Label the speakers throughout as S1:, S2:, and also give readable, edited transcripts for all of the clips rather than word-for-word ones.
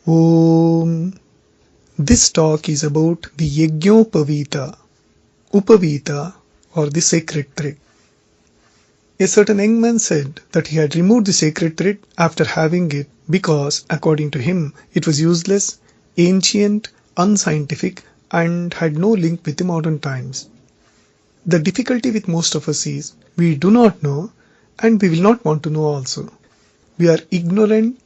S1: Om. This talk is about the Yajnopavita, Upavita, or the sacred thread. A certain young man said that he had removed the sacred thread after having it because, according to him, it was useless, ancient, unscientific, and had no link with the modern times. The difficulty with most of us is we do not know and we will not want to know also. We are ignorant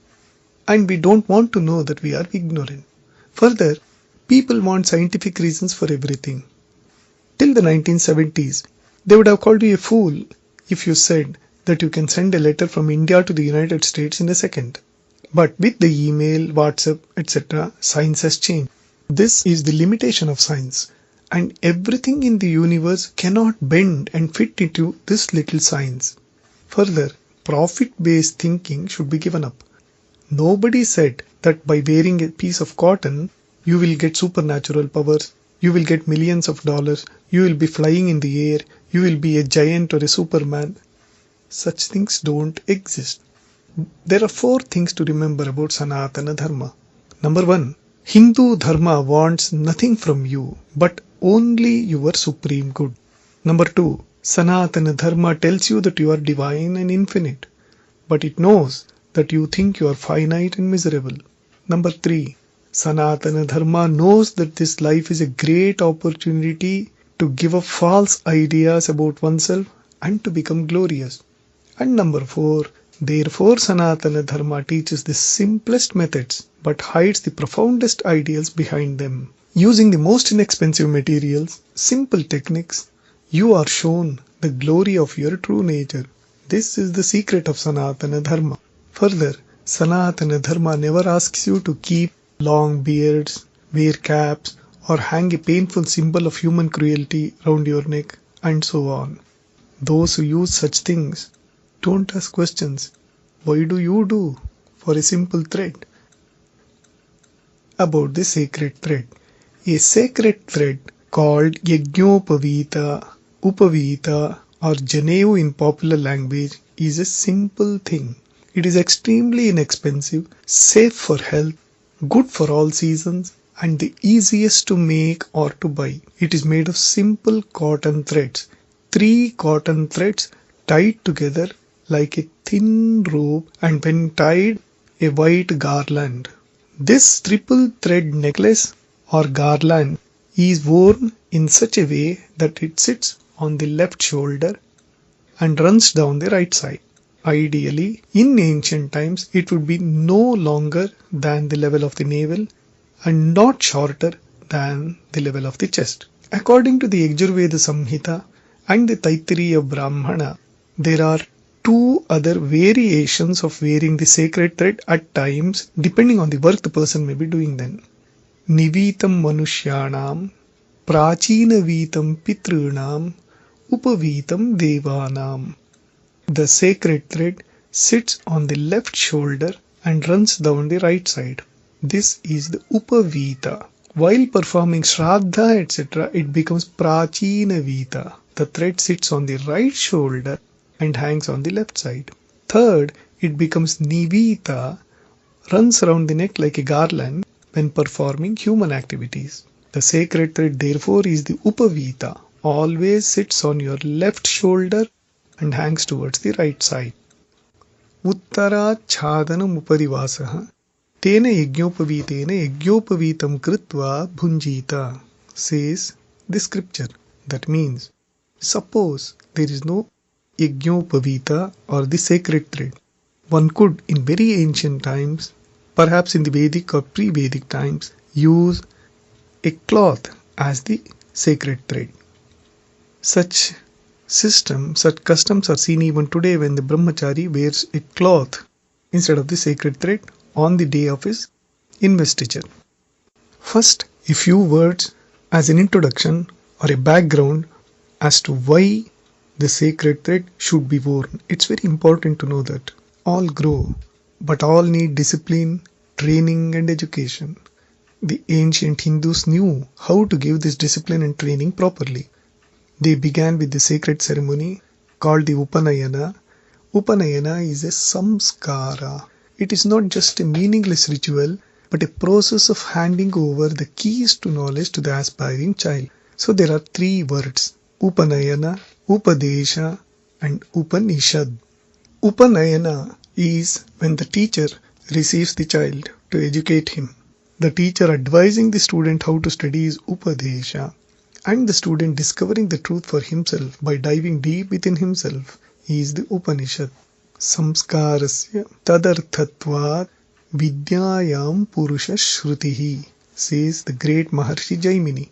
S1: and we don't want to know that we are ignorant. Further, people want scientific reasons for everything. Till the 1970s, they would have called you a fool if you said that you can send a letter from India to the United States in a second. But with the email, WhatsApp, etc., science has changed. This is the limitation of science, and everything in the universe cannot bend and fit into this little science. Further, profit-based thinking should be given up. Nobody said that by wearing a piece of cotton, you will get supernatural powers, you will get millions of dollars, you will be flying in the air, you will be a giant or a superman. Such things don't exist. There are 4 things to remember about Sanatana Dharma. Number 1. Hindu Dharma wants nothing from you, but only your supreme good. Number 2. Sanatana Dharma tells you that you are divine and infinite, but it knows that you think you are finite and miserable. Number 3. Sanatana Dharma knows that this life is a great opportunity to give up false ideas about oneself and to become glorious. And number 4. Therefore, Sanatana Dharma teaches the simplest methods but hides the profoundest ideals behind them. Using the most inexpensive materials, simple techniques, you are shown the glory of your true nature. This is the secret of Sanatana Dharma. Further, Sanatana Dharma never asks you to keep long beards, wear caps, or hang a painful symbol of human cruelty round your neck, and so on. Those who use such things don't ask questions. Why do you do? For a simple thread. About the sacred thread. A sacred thread called Yajnopavita, Upavita, or janeu in popular language is a simple thing. It is extremely inexpensive, safe for health, good for all seasons, and the easiest to make or to buy. It is made of simple cotton threads. 3 cotton threads tied together like a thin rope, and when tied, a white garland. This triple thread necklace or garland is worn in such a way that it sits on the left shoulder and runs down the right side. Ideally, in ancient times, it would be no longer than the level of the navel and not shorter than the level of the chest. According to the Yajurveda Samhita and the Taittiriya Brahmana, there are 2 other variations of wearing the sacred thread at times depending on the work the person may be doing then. Nivitam Manushyanam, Prachina Vitam Pitrunam, Upavitam Devanam. The sacred thread sits on the left shoulder and runs down the right side. This is the Upavita. While performing Shraddha etc., it becomes Prachina Vita. The thread sits on the right shoulder and hangs on the left side. Third, it becomes Nivita, runs around the neck like a garland when performing human activities. The sacred thread therefore is the Upavita, always sits on your left shoulder and hangs towards the right side. Uttara Chhadanam Upadivasaha Tena Yajnopavitena Yajnopavitam Kritva Bhunjita, says the scripture. That means, suppose there is no Yajnopavita or the sacred thread, one could in very ancient times, perhaps in the Vedic or pre-Vedic times, use a cloth as the sacred thread. Such customs are seen even today when the brahmachari wears a cloth instead of the sacred thread on the day of his investiture. First, a few words as an introduction or a background as to why the sacred thread should be worn. It's very important to know that all grow, but all need discipline, training and education. The ancient Hindus knew how to give this discipline and training properly. They began with the sacred ceremony called the Upanayana. Upanayana is a samskara. It is not just a meaningless ritual, but a process of handing over the keys to knowledge to the aspiring child. So there are three words: Upanayana, Upadesha and Upanishad. Upanayana is when the teacher receives the child to educate him. The teacher advising the student how to study is Upadesha, and the student discovering the truth for himself by diving deep within himself is the Upanishad. Samskarasya tadarthatvat vidyayam purusha shrutihi, says the great Maharshi Jaimini.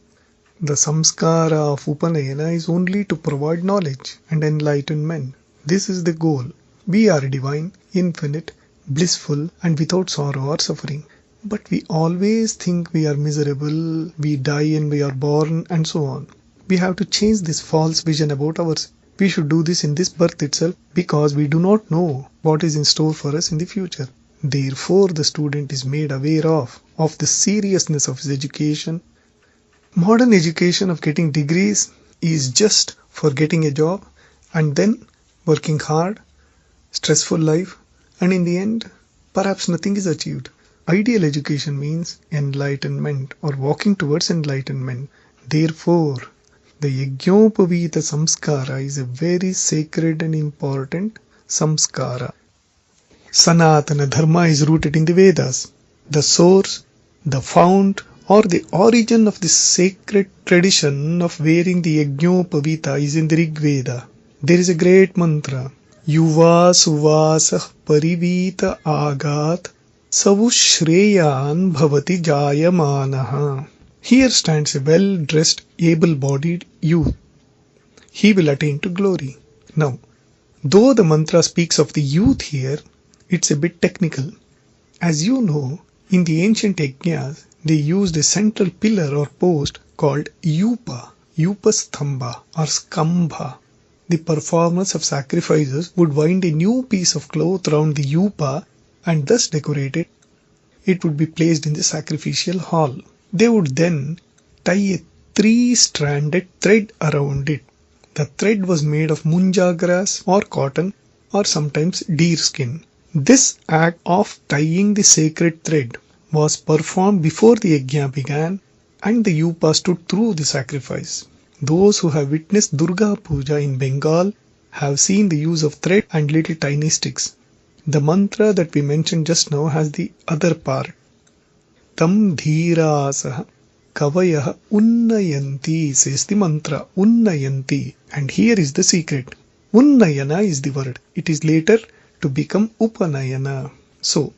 S1: The samskara of Upanayana is only to provide knowledge and enlightenment. This is the goal. We are divine, infinite, blissful and without sorrow or suffering. But we always think we are miserable, we die and we are born and so on. We have to change this false vision about ourselves. We should do this in this birth itself because we do not know what is in store for us in the future. Therefore, the student is made aware of the seriousness of his education. Modern education of getting degrees is just for getting a job and then working hard, stressful life, and in the end, perhaps nothing is achieved. Ideal education means enlightenment or walking towards enlightenment. Therefore, the Yajnopavita samskara is a very sacred and important samskara. Sanatana Dharma is rooted in the Vedas. The source, the fount, or the origin of the sacred tradition of wearing the Yajnopavita is in the Rig Veda. There is a great mantra, Yuva Suvasah Parivita Agat Savushreyan Bhavati Jayamanaha. Here stands a well-dressed, able-bodied youth. He will attain to glory. Now, though the mantra speaks of the youth here, it's a bit technical. As you know, in the ancient yajnas, they used a central pillar or post called Yupa, Yupasthamba or Skambha. The performers of sacrifices would wind a new piece of cloth round the Yupa and thus decorate it. It would be placed in the sacrificial hall. They would then tie a 3-stranded thread around it. The thread was made of munja grass or cotton or sometimes deer skin. This act of tying the sacred thread was performed before the yajna began and the yupa stood through the sacrifice. Those who have witnessed Durga Puja in Bengal have seen the use of thread and little tiny sticks. The mantra that we mentioned just now has the other part. Tam dhirasah kavayah unnayanti, says the mantra, unnayanti. And here is the secret. Unnayana is the word. It is later to become upanayana. So,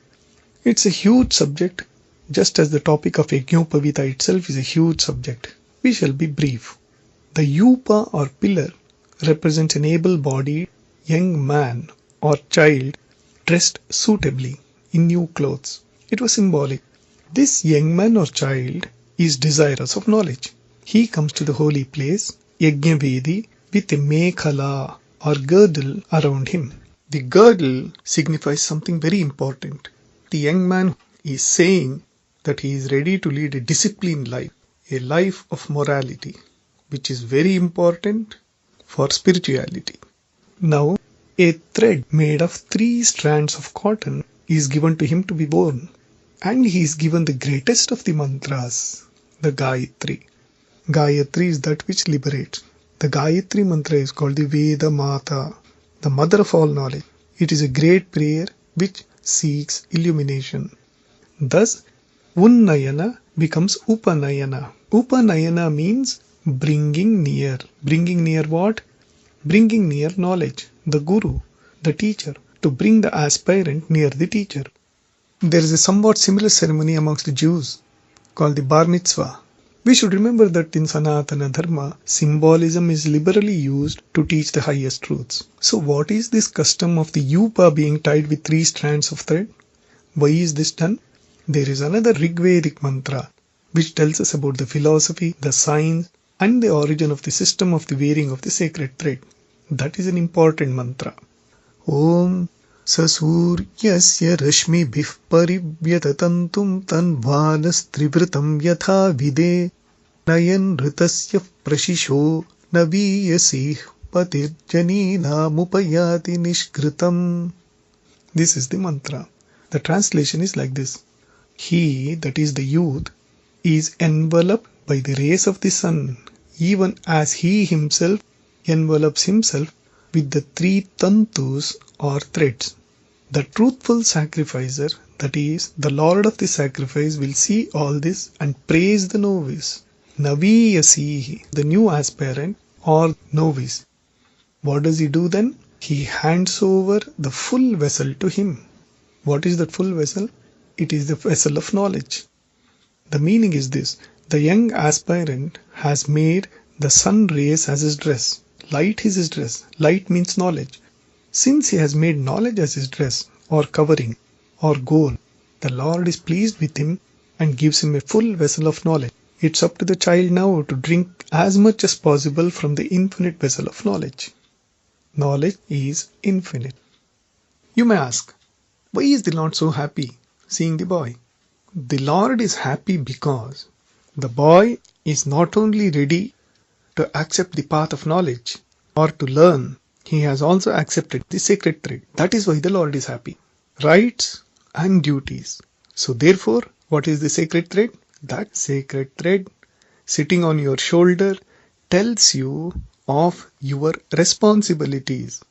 S1: it's a huge subject, just as the topic of Yajnopavita itself is a huge subject. We shall be brief. The yupa or pillar represents an able-bodied young man or child dressed suitably in new clothes. It was symbolic. This young man or child is desirous of knowledge. He comes to the holy place, Yajnavedi, with a mekhala or girdle around him. The girdle signifies something very important. The young man is saying that he is ready to lead a disciplined life, a life of morality, which is very important for spirituality. Now, a thread made of 3 strands of cotton is given to him to be worn, and he is given the greatest of the mantras, the Gayatri. Gayatri is that which liberates. The Gayatri mantra is called the Veda Mata, the mother of all knowledge. It is a great prayer which seeks illumination. Thus, Unnayana becomes Upanayana. Upanayana means bringing near. Bringing near what? Bringing near knowledge, the Guru, the teacher, to bring the aspirant near the teacher. There is a somewhat similar ceremony amongst the Jews called the Bar Mitzvah. We should remember that in Sanatana Dharma, symbolism is liberally used to teach the highest truths. So what is this custom of the yupa being tied with 3 strands of thread? Why is this done? There is another Rigvedic mantra which tells us about the philosophy, the science and the origin of the system of the wearing of the sacred thread. That is an important mantra. Om Sasuryasya Rashmibhih Parivyatatantum Tanvanastrivritam Yatha Vide Nayan Ritasya Prashisho Naviyasih Patirjanina Mupayati Nishkritam. This is the mantra. The translation is like this. He, that is the youth, is enveloped by the rays of the sun, even as he himself envelops himself with the three tantus or threads. The truthful sacrificer, that is, the Lord of the sacrifice, will see all this and praise the novice. Naviyasihi, the new aspirant or novice. What does he do then? He hands over the full vessel to him. What is that full vessel? It is the vessel of knowledge. The meaning is this: the young aspirant has made the sun rays as his dress. Light is his dress. Light means knowledge. Since he has made knowledge as his dress or covering or goal, the Lord is pleased with him and gives him a full vessel of knowledge. It's up to the child now to drink as much as possible from the infinite vessel of knowledge. Knowledge is infinite. You may ask, why is the Lord so happy seeing the boy? The Lord is happy because the boy is not only ready to accept the path of knowledge or to learn, he has also accepted the sacred thread. That is why the Lord is happy. Rights and duties. So therefore, what is the sacred thread? That sacred thread sitting on your shoulder tells you of your responsibilities.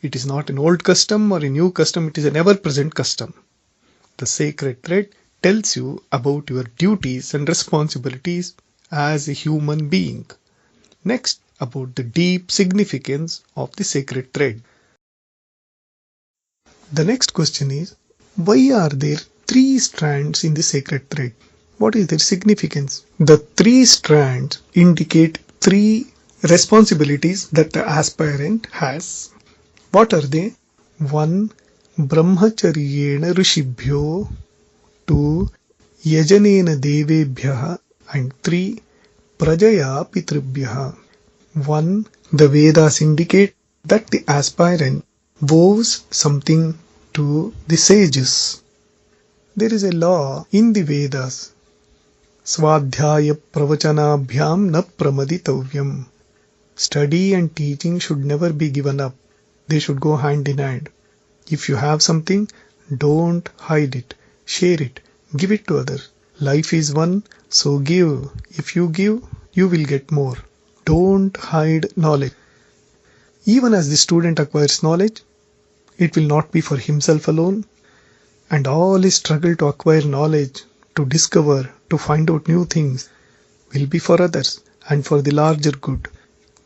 S1: It is not an old custom or a new custom, it is an ever-present custom. The sacred thread tells you about your duties and responsibilities as a human being. Next, about the deep significance of the sacred thread. The next question is, why are there 3 strands in the sacred thread? What is their significance? The 3 strands indicate 3 responsibilities that the aspirant has. What are they? 1. Brahmacharyena rishibhyo. 2. Yajnena devebhyaha. And 3. Prajaya pitrubhyaha. 1. The Vedas indicate that the aspirant vows something to the sages. There is a law in the Vedas. Swadhyaya pravachanabhyam na pramaditavyam. Study and teaching should never be given up. They should go hand in hand. If you have something, don't hide it. Share it. Give it to others. Life is one, so give. If you give, you will get more. Don't hide knowledge. Even as the student acquires knowledge, it will not be for himself alone. And all his struggle to acquire knowledge, to discover, to find out new things, will be for others and for the larger good.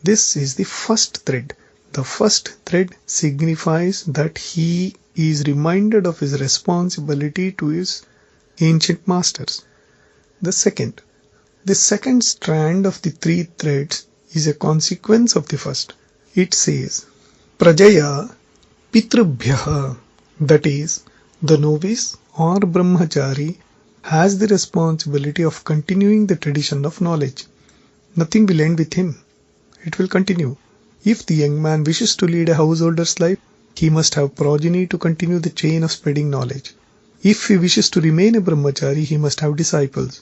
S1: This is the first thread. The first thread signifies that he is reminded of his responsibility to his ancient masters. The second strand of the 3 threads is a consequence of the first. It says, Prajaya pitrubhyaha, that is, the novice or brahmachari has the responsibility of continuing the tradition of knowledge. Nothing will end with him. It will continue. If the young man wishes to lead a householder's life, he must have progeny to continue the chain of spreading knowledge. If he wishes to remain a brahmachari, he must have disciples.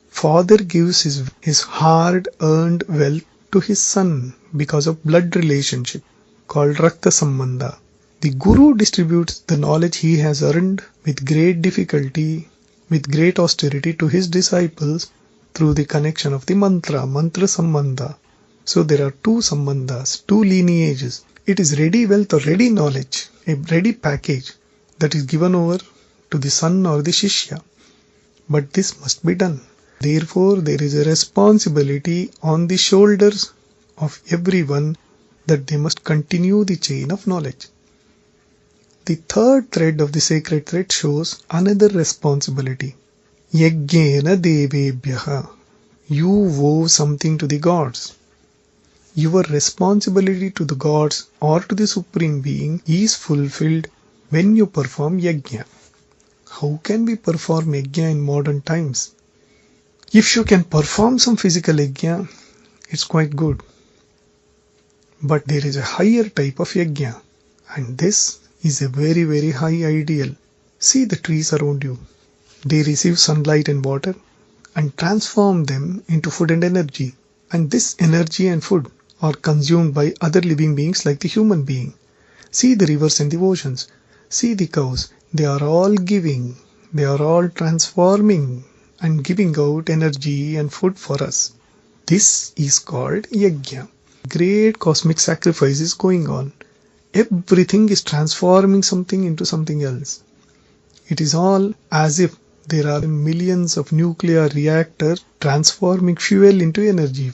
S1: Father gives his hard-earned wealth to his son because of blood relationship called Rakta Sambandha. The Guru distributes the knowledge he has earned with great difficulty, with great austerity to his disciples through the connection of the mantra Sambandha. So there are 2 Sambandhas, 2 lineages. It is ready wealth or ready knowledge, a ready package that is given over to the son or the Shishya. But this must be done. Therefore, there is a responsibility on the shoulders of everyone that they must continue the chain of knowledge. The third thread of the sacred thread shows another responsibility. Yajnena devebhyaha. You vow something to the gods. Your responsibility to the gods or to the Supreme Being is fulfilled when you perform yajna. How can we perform yajna in modern times? If you can perform some physical yajna, it's quite good. But there is a higher type of yajna, and this is a very, very high ideal. See the trees around you. They receive sunlight and water and transform them into food and energy. And this energy and food are consumed by other living beings like the human being. See the rivers and the oceans. See the cows. They are all giving. They are all transforming and giving out energy and food for us. This is called yajna. Great cosmic sacrifice is going on. Everything is transforming something into something else. It is all as if there are millions of nuclear reactors transforming fuel into energy.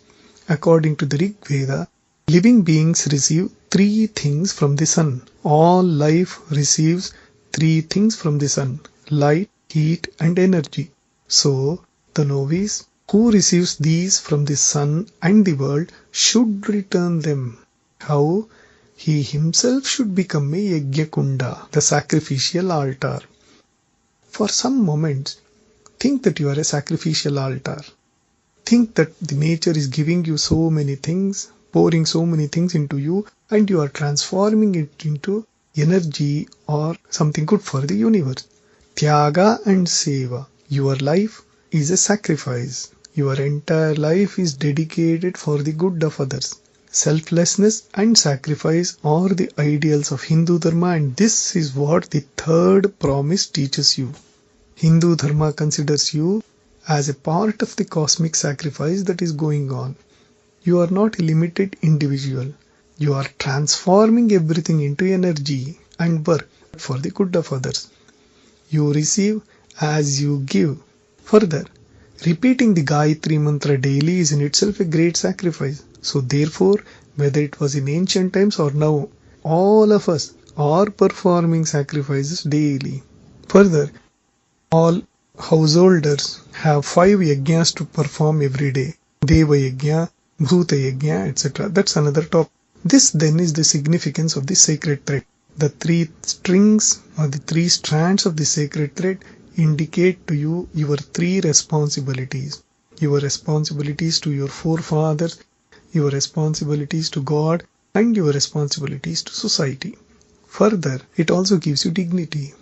S1: According to the Rig Veda, living beings receive three things from the sun. All life receives three things from the sun: light, heat, and energy. So, the novice who receives these from the sun and the world should return them. How? He himself should become a Yajna, the sacrificial altar. For some moments, think that you are a sacrificial altar. Think that the nature is giving you so many things, pouring so many things into you, and you are transforming it into energy or something good for the universe. Tyaga and Seva. Your life is a sacrifice. Your entire life is dedicated for the good of others. Selflessness and sacrifice are the ideals of Hindu Dharma, and this is what the third promise teaches you. Hindu Dharma considers you as a part of the cosmic sacrifice that is going on. You are not a limited individual. You are transforming everything into energy and work for the good of others. You receive as you give. Further, repeating the Gayatri mantra daily is in itself a great sacrifice. So therefore, whether it was in ancient times or now, all of us are performing sacrifices daily. Further, all householders have 5 yajnas to perform every day. Deva yajna, Bhuta yajna, etc. That's another topic. This then is the significance of the sacred thread. The 3 strings or the 3 strands of the sacred thread indicate to you your 3 responsibilities. Your responsibilities to your forefathers, your responsibilities to God, and your responsibilities to society. Further, it also gives you dignity.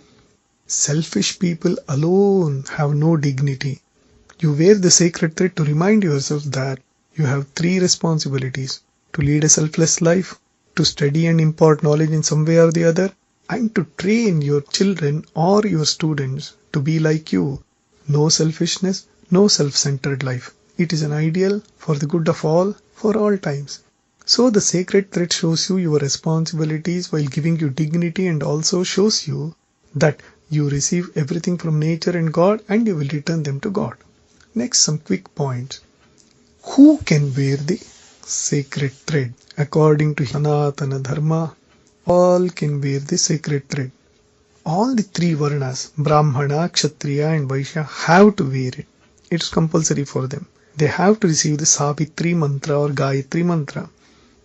S1: Selfish people alone have no dignity. You wear the sacred thread to remind yourself that you have 3 responsibilities: to lead a selfless life, to study and impart knowledge in some way or the other, and to train your children or your students to be like you. No selfishness, no self-centered life. It is an ideal for the good of all, for all times. So the sacred thread shows you your responsibilities while giving you dignity, and also shows you that you receive everything from nature and God, and you will return them to God. Next, some quick points. Who can wear the sacred thread? According to Sanatana Dharma, all can wear the sacred thread. All the 3 varnas, Brahmana, Kshatriya and Vaishya, have to wear it. It's compulsory for them. They have to receive the Savitri mantra or Gayatri mantra.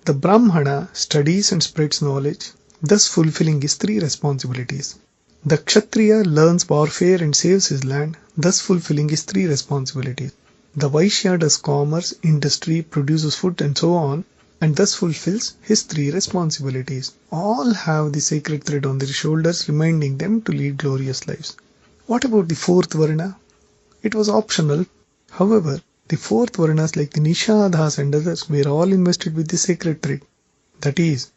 S1: The Brahmana studies and spreads knowledge, thus fulfilling his 3 responsibilities. The Kshatriya learns warfare and saves his land, thus fulfilling his 3 responsibilities. The Vaishya does commerce, industry, produces food and so on, and thus fulfills his 3 responsibilities. All have the sacred thread on their shoulders, reminding them to lead glorious lives. What about the 4th varna? It was optional. However, the 4th varnas like the Nishadhas and others were all invested with the sacred thread. That is,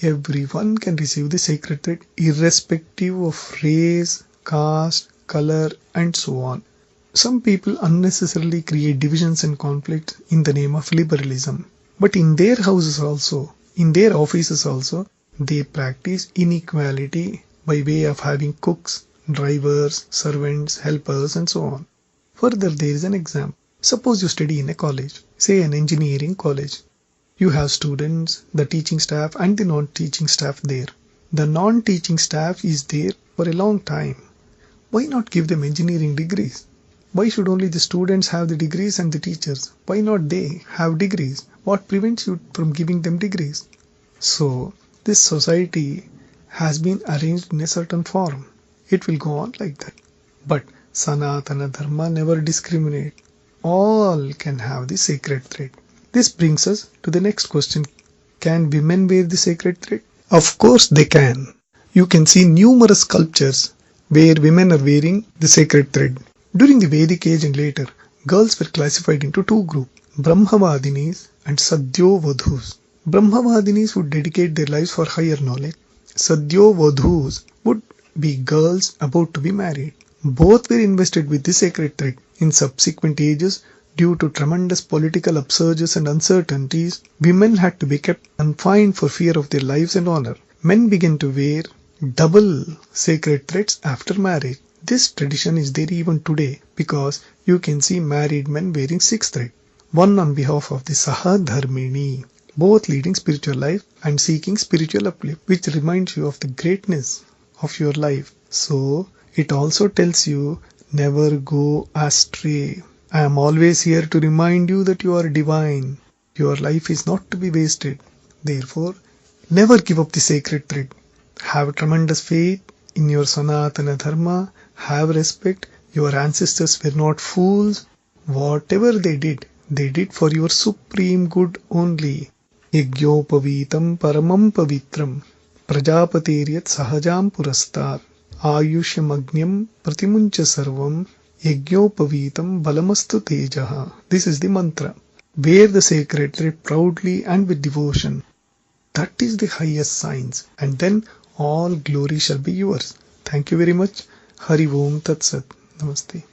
S1: everyone can receive the sacred thread irrespective of race, caste, color and so on. Some people unnecessarily create divisions and conflicts in the name of liberalism. But in their houses also, in their offices also, they practice inequality by way of having cooks, drivers, servants, helpers and so on. Further, there is an example. Suppose you study in a college, say an engineering college. You have students, the teaching staff and the non-teaching staff there. The non-teaching staff is there for a long time. Why not give them engineering degrees? Why should only the students have the degrees and the teachers? Why not they have degrees? What prevents you from giving them degrees? So, this society has been arranged in a certain form. It will go on like that. But Sanatana Dharma never discriminates. All can have the sacred thread. This brings us to the next question. Can women wear the sacred thread? Of course they can. You can see numerous sculptures where women are wearing the sacred thread. During the Vedic age and later, girls were classified into 2 groups, Brahmavadinis and Sadyovadhus. Brahmavadinis would dedicate their lives for higher knowledge. Sadyovadhus would be girls about to be married. Both were invested with the sacred thread. In subsequent ages, due to tremendous political upsurges and uncertainties, women had to be kept confined for fear of their lives and honor. Men began to wear double sacred threads after marriage. This tradition is there even today because you can see married men wearing 6 thread, one on behalf of the Sahadharmini, both leading spiritual life and seeking spiritual uplift, which reminds you of the greatness of your life. So, it also tells you never go astray. I am always here to remind you that you are divine. Your life is not to be wasted. Therefore, never give up the sacred thread. Have tremendous faith in your Sanatana Dharma. Have respect. Your ancestors were not fools. Whatever they did for your supreme good only. Yajnopavitam paramam pavitram prajapatiryat sahajam purastat ayushyamagnyam pratimuncha sarvam yajnopavitam balamastu tejaha. This is the mantra. Wear the sacred thread proudly and with devotion. That is the highest science, and then all glory shall be yours. Thank you very much. Hari Om Tat Sat. Namaste.